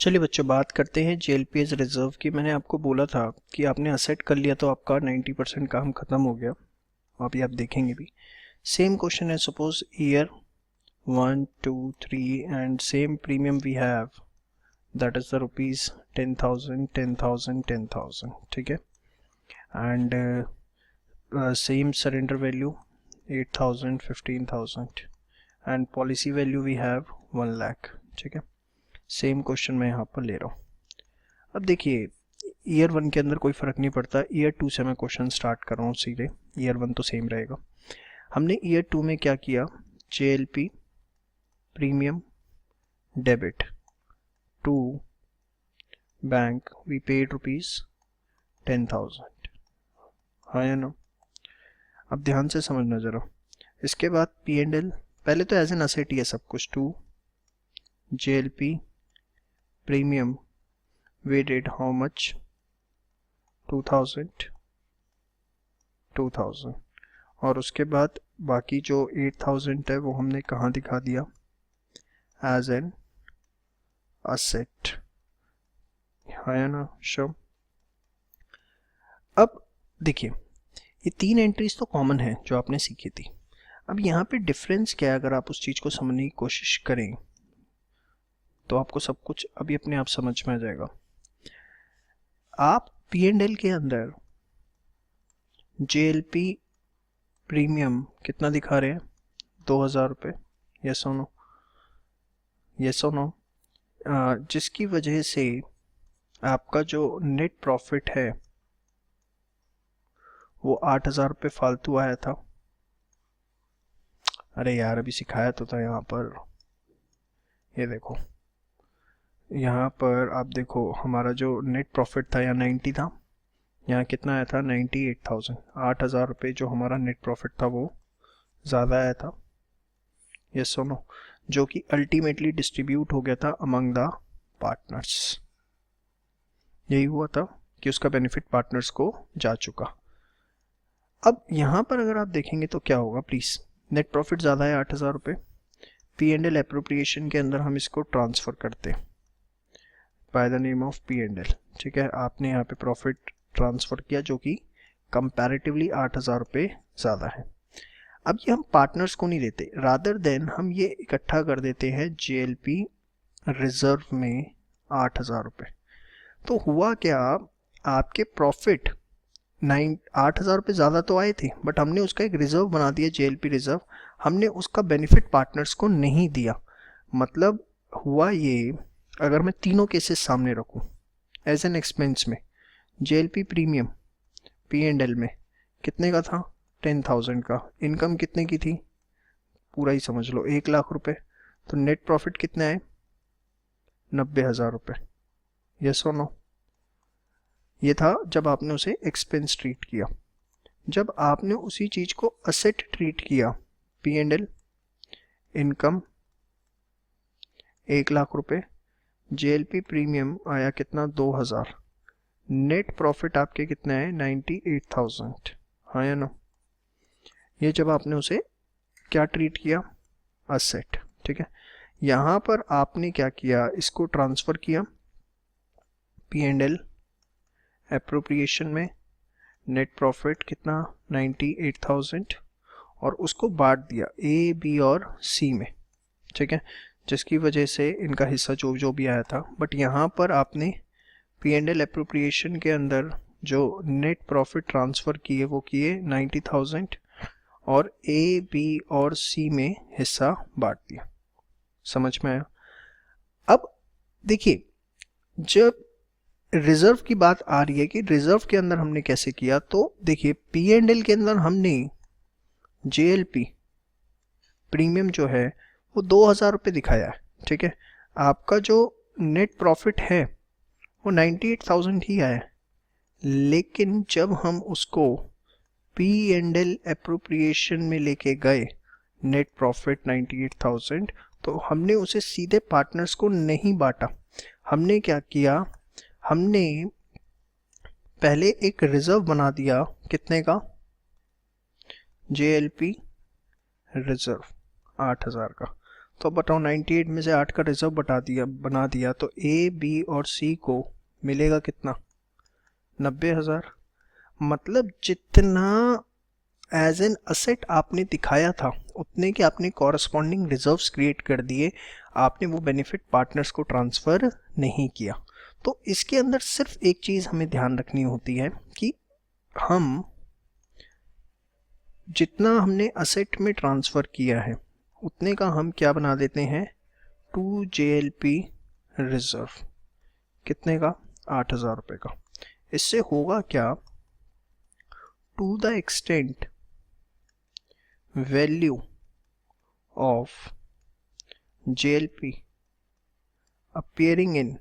चलिए बच्चों, बात करते हैं जेएलपीएस रिजर्व की। मैंने आपको बोला था कि आपने असेट कर लिया तो आपका 90% काम खत्म हो गया। अभी आप देखेंगे भी सेम क्वेश्चन है। Suppose year 1 2 3 and same premium we have, that is the rupees 10,000 10,000 10,000, ठीक है। And same surrender value 8,000 15,000 and policy value we have 1 lakh, ठीक है। सेम क्वेश्चन मैं यहाँ पर ले रहा हूँ। अब देखिए, ईयर 1 के अंदर कोई फ़र्क नहीं पड़ता, ईयर 2 से मैं क्वेश्चन स्टार्ट कर रहा हूँ सीधे। ईयर 1 तो सेम रहेगा। हमने ईयर 2 में क्या किया, JLP premium debit to bank we paid rupees 10,000, हाँ या नो। अब ध्यान से समझना जरा। इसके बाद पी एंड एल, पहले तो एज एन असेट ही है सब कुछ। To JLP premium we did how much, 2000 2000, और उसके बाद बाकी जो 8000 है वो हमने कहाँ दिखा दिया, एज एन असेट, है ना। शो अब देखिए, ये 3 एंट्रीज तो कॉमन है जो आपने सीखी थी। अब यहाँ पे डिफरेंस क्या है, अगर आप उस चीज़ को समझने की कोशिश करें तो आपको सब कुछ अभी अपने आप समझ में आ जाएगा। आप पी एंड एल के अंदर जेएलपी प्रीमियम कितना दिखा रहे हैं, 2,000 रुपये, यस और नो, यस और नो। जिसकी वजह से आपका जो नेट प्रॉफिट है वो 8,000 रुपये फालतू आया था। अरे यार, अभी सिखाया तो था यहाँ पर, ये देखो यहाँ पर आप देखो, हमारा जो नेट प्रॉफिट था यहाँ 90 था, यहाँ कितना आया था 98,000। 8,000 रुपये जो हमारा नेट प्रॉफिट था वो ज़्यादा आया था, यस और नो, जो कि अल्टीमेटली डिस्ट्रीब्यूट हो गया था अमंग द पार्टनर्स। यही हुआ था कि उसका बेनिफिट पार्टनर्स को जा चुका। अब यहाँ पर अगर आप देखेंगे तो क्या होगा, प्लीज़, नेट प्रॉफिट ज़्यादा है 8,000 रुपये, पी एंड एल एप्रोप्रिएशन के अंदर हम इसको ट्रांसफ़र करते हैं by the name of P and L, ठीक है। आपने यहाँ पे प्रॉफिट ट्रांसफ़र किया जो कि कंपैरेटिवली 8,000 रुपये ज़्यादा है। अब ये हम पार्टनर्स को नहीं देते, रादर देन हम ये इकट्ठा कर देते हैं जेएलपी रिजर्व में 8,000 रुपये। तो हुआ क्या, आपके प्रॉफिट 8,000 रुपये ज़्यादा तो आए थे, बट हमने उसका एक रिजर्व बना दिया, जेएलपी रिजर्व। हमने उसका बेनिफिट पार्टनर्स को नहीं दिया। मतलब हुआ ये, अगर मैं तीनों केसेस सामने रखूं एज एन एक्सपेंस में, JLP premium P and L में कितने का था, 10,000 का। इनकम कितने की थी, पूरा ही समझ लो 1 लाख रुपए। तो नेट प्रॉफिट कितने आए, 90,000 रुपये, यस और नो। ये था जब आपने उसे एक्सपेंस ट्रीट किया। जब आपने उसी चीज को असेट ट्रीट किया, P and L income 1 lakh रुपए, जेएलपी प्रीमियम आया कितना, 2,000, नेट प्रॉफिट आपके कितने आए, 98,000, हाँ या नो। ये जब आपने उसे क्या ट्रीट किया, असेट, ठीक है। यहाँ पर आपने क्या किया, इसको ट्रांसफर किया पी एंड एल एप्रोप्रिएशन में, नेट प्रॉफिट कितना 98,000, और उसको बांट दिया ए बी और सी में, ठीक है, जिसकी वजह से इनका हिस्सा जो जो भी आया था। बट यहाँ पर आपने पी एंड एल एप्रोप्रिएशन के अंदर जो नेट प्रॉफिट ट्रांसफ़र किए वो किए 90,000, और ए बी और सी में हिस्सा बांट दिया। समझ में आया। अब देखिए, जब रिजर्व की बात आ रही है कि रिजर्व के अंदर हमने कैसे किया, तो देखिए पी एंड एल के अंदर हमने जेएलपी प्रीमियम जो है वो 2,000 रुपये दिखाया है, ठीक है। आपका जो नेट प्रॉफिट है वो 98,000 ही आया है, लेकिन जब हम उसको पी एंड एल एप्रोप्रिएशन में लेके गए, नेट प्रॉफिट 98,000, तो हमने उसे सीधे पार्टनर्स को नहीं बांटा। हमने क्या किया, हमने पहले एक रिजर्व बना दिया, कितने का, जेएलपी रिजर्व 8,000 का। तो बताओ 98 में से 8 का रिजर्व बना दिया तो ए बी और सी को मिलेगा कितना, 90,000। मतलब जितना एज एन असेट आपने दिखाया था उतने के आपने कॉरस्पॉन्डिंग रिजर्व्स क्रिएट कर दिए, आपने वो बेनिफिट पार्टनर्स को ट्रांसफ़र नहीं किया। तो इसके अंदर सिर्फ एक चीज़ हमें ध्यान रखनी होती है कि हम जितना हमने असेट में ट्रांसफ़र किया है उतने का हम क्या बना देते हैं, 2 JLP रिजर्व। कितने का, 8,000 रुपये का। इससे होगा क्या, to the extent value of JLP appearing in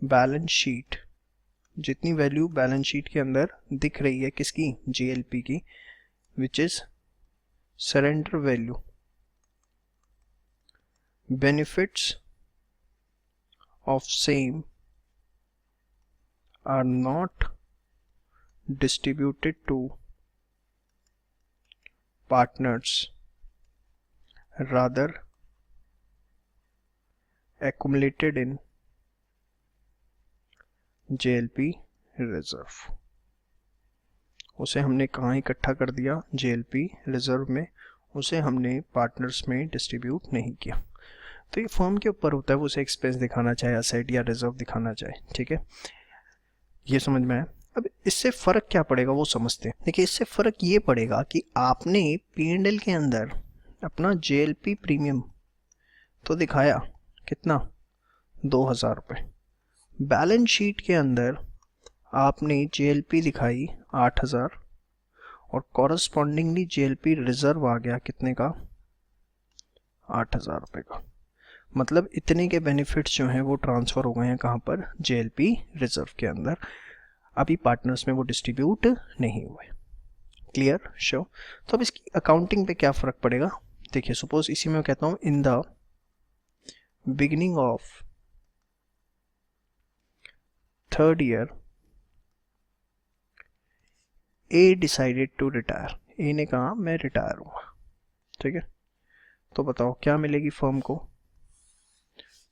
balance sheet, जितनी वैल्यू बैलेंस शीट के अंदर दिख रही है किसकी, JLP की, which is surrender value, benefits of same are not distributed to partners, rather accumulated in JLP reserve. उसे हमने कहाँ इकट्ठा कर दिया, JLP रिजर्व में, उसे हमने पार्टनर्स में डिस्ट्रीब्यूट नहीं किया। तो ये फर्म के ऊपर होता है, वो उसे एक्सपेंस दिखाना चाहे, असेट या रिजर्व दिखाना चाहे, ठीक है, ये समझ में आया। अब इससे फ़र्क क्या पड़ेगा वो समझते हैं। देखिए इससे फ़र्क ये पड़ेगा कि आपने P&L के अंदर अपना JLP प्रीमियम तो दिखाया कितना, 2,000 रुपये। बैलेंस शीट के अंदर आपने JLP दिखाई 8,000 और कॉरस्पॉन्डिंगली JLP रिजर्व आ गया कितने का, 8,000 रुपये का। मतलब इतने के बेनिफिट्स जो हैं वो ट्रांसफ़र हो गए हैं कहाँ पर, JLP रिजर्व के अंदर। अभी पार्टनर्स में वो डिस्ट्रीब्यूट नहीं हुए। Clear, sure. तो अब इसकी अकाउंटिंग पे क्या फ़र्क पड़ेगा, देखिए सपोज इसी में मैं कहता हूँ, in the beginning of 3rd year I decided to retire, ए ने कहा मैं रिटायर हूँगा, ठीक है। तो बताओ क्या मिलेगी फर्म को,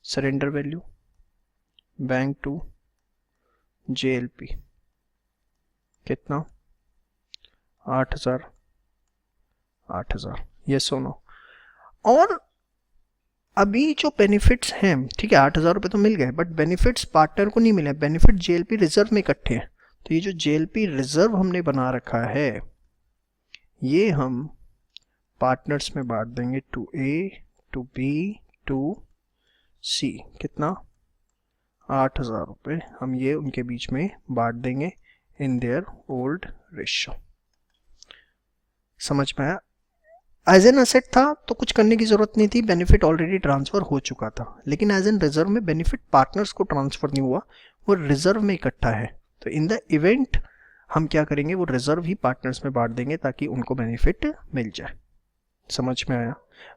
surrender value, bank to JLP कितना, 8,000, 8,000, ये सुनो। और अभी जो बेनिफिट्स हैं, ठीक है, 8,000 रुपये तो मिल गए, बट बेनिफिट्स पार्टनर को नहीं मिले, बेनिफिट JLP रिजर्व में इकट्ठे हैं। तो ये जो JLP रिजर्व हमने बना रखा है ये हम पार्टनर्स में बांट देंगे, to A, to B, to C, कितना, 8,000 रुपये हम ये उनके बीच में बांट देंगे इन देयर ओल्ड रेशियो। समझ में आया। एज एन असेट था तो कुछ करने की जरूरत नहीं थी, बेनिफिट ऑलरेडी ट्रांसफर हो चुका था। लेकिन एज एन रिजर्व में बेनिफिट पार्टनर्स को ट्रांसफर नहीं हुआ, वो रिजर्व में इकट्ठा है। तो इन द इवेंट हम क्या करेंगे, वो रिजर्व ही पार्टनर्स में बांट देंगे ताकि उनको बेनिफिट मिल जाए। समझ में आया।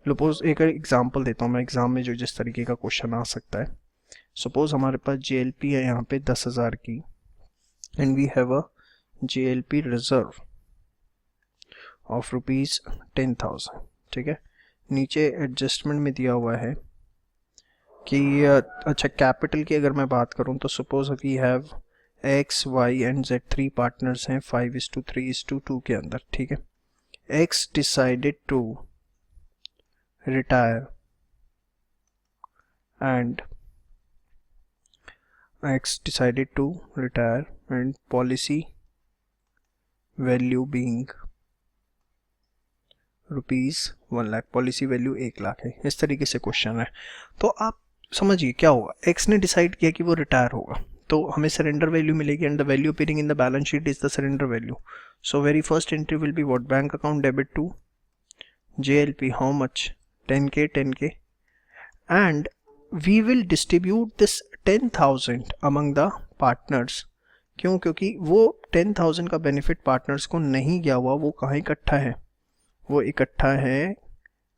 सपोज एक एग्जांपल देता हूँ मैं, एग्जाम में जो जिस तरीके का क्वेश्चन आ सकता है। सपोज हमारे पास JLP है यहाँ पे 10,000 की, and we have a JLP reserve of ₹10,000, ठीक है। नीचे एडजस्टमेंट में दिया हुआ है कि अच्छा कैपिटल की अगर मैं बात करूं तो suppose we have X, Y and Z 3 partners हैं 5:3:2 के अंदर, ठीक है। X decided to retire and policy value being ₹1 lakh, policy value 1 lakh है। इस तरीके से क्वेश्चन है। तो आप समझिए क्या होगा, एक्स ने डिसाइड किया कि वो रिटायर होगा, तो हमें सरेंडर वैल्यू मिलेगी, and the value appearing in the balance sheet is the surrender value. So very first entry will be what, bank account debit to JLP, how much, 10K, and we will distribute this 10,000 among the partners. क्यों, क्योंकि वो 10,000 का benefit partners को नहीं गया हुआ, वो कहाँ इकट्ठा है, वो इकट्ठा है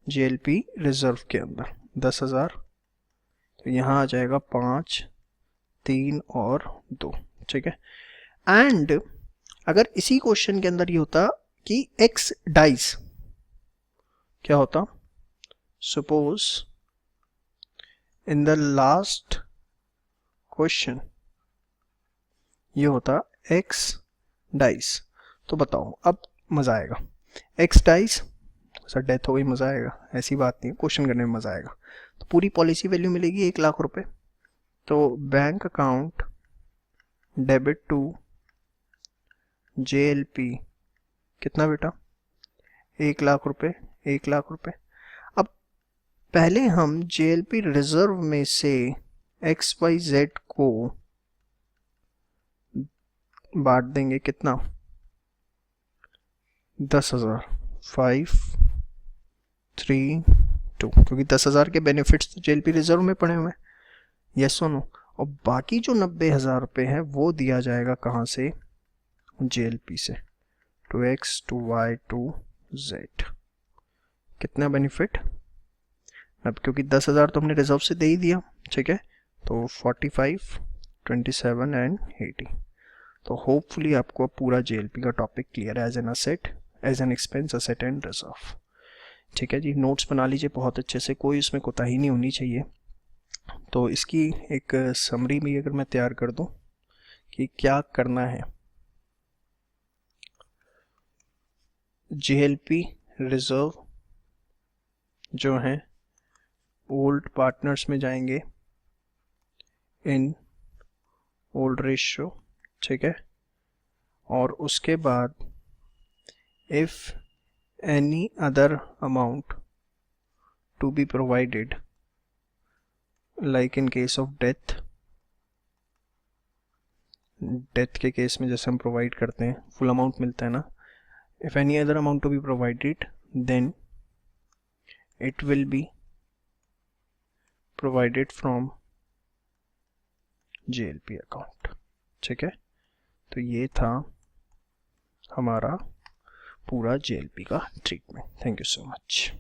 JLP रिजर्व के अंदर 10,000। तो यहाँ आ जाएगा 5, 3 और 2, ठीक है। एंड अगर इसी क्वेश्चन के अंदर ये होता कि X डाइज, क्या होता, suppose in the last question ये होता x डाइस, तो बताओ अब मज़ा आएगा। x डाइस, सर डेथ हो गई, मज़ा आएगा? ऐसी बात नहीं है, क्वेश्चन करने में मज़ा आएगा। तो पूरी पॉलिसी वैल्यू मिलेगी 1,00,000 रुपये। तो bank account debit to JLP कितना बेटा? 1,00,000 रुपये, 1,00,000 रुपये। अब पहले हम JLP रिजर्व में से XYZ को बांट देंगे कितना? 10,000, 5, 3, 2, क्योंकि 10,000 के बेनिफिट्स तो JLP रिजर्व में पड़े हुए हैं, यस और नो। और बाकी जो 90,000 रुपये हैं वो दिया जाएगा कहाँ से? JLP से, to X to Y to Z। कितना बेनिफिट? अब क्योंकि 10,000 तो हमने रिजर्व से दे ही दिया, ठीक है, तो 45, 27 एंड 80। तो होपफुली आपको पूरा JLP का टॉपिक क्लियर है, as an asset, as an expense, asset and reserve. ठीक है जी, नोट्स बना लीजिए बहुत अच्छे से, कोई इसमें कोताही नहीं होनी चाहिए। तो इसकी एक समरी भी अगर मैं तैयार कर दूं कि क्या करना है। JLP रिजर्व जो है ओल्ड पार्टनर्स में जाएंगे इन ओल्ड रेशियो, ठीक है, और उसके बाद if any other amount to be provided like in case of death, death के केस में जैसे हम प्रोवाइड करते हैं फुल अमाउंट मिलता है ना, if any other amount to be provided then it will be provided from JLP account. ठीक है, तो ये था हमारा पूरा JLP का treatment. Thank you so much.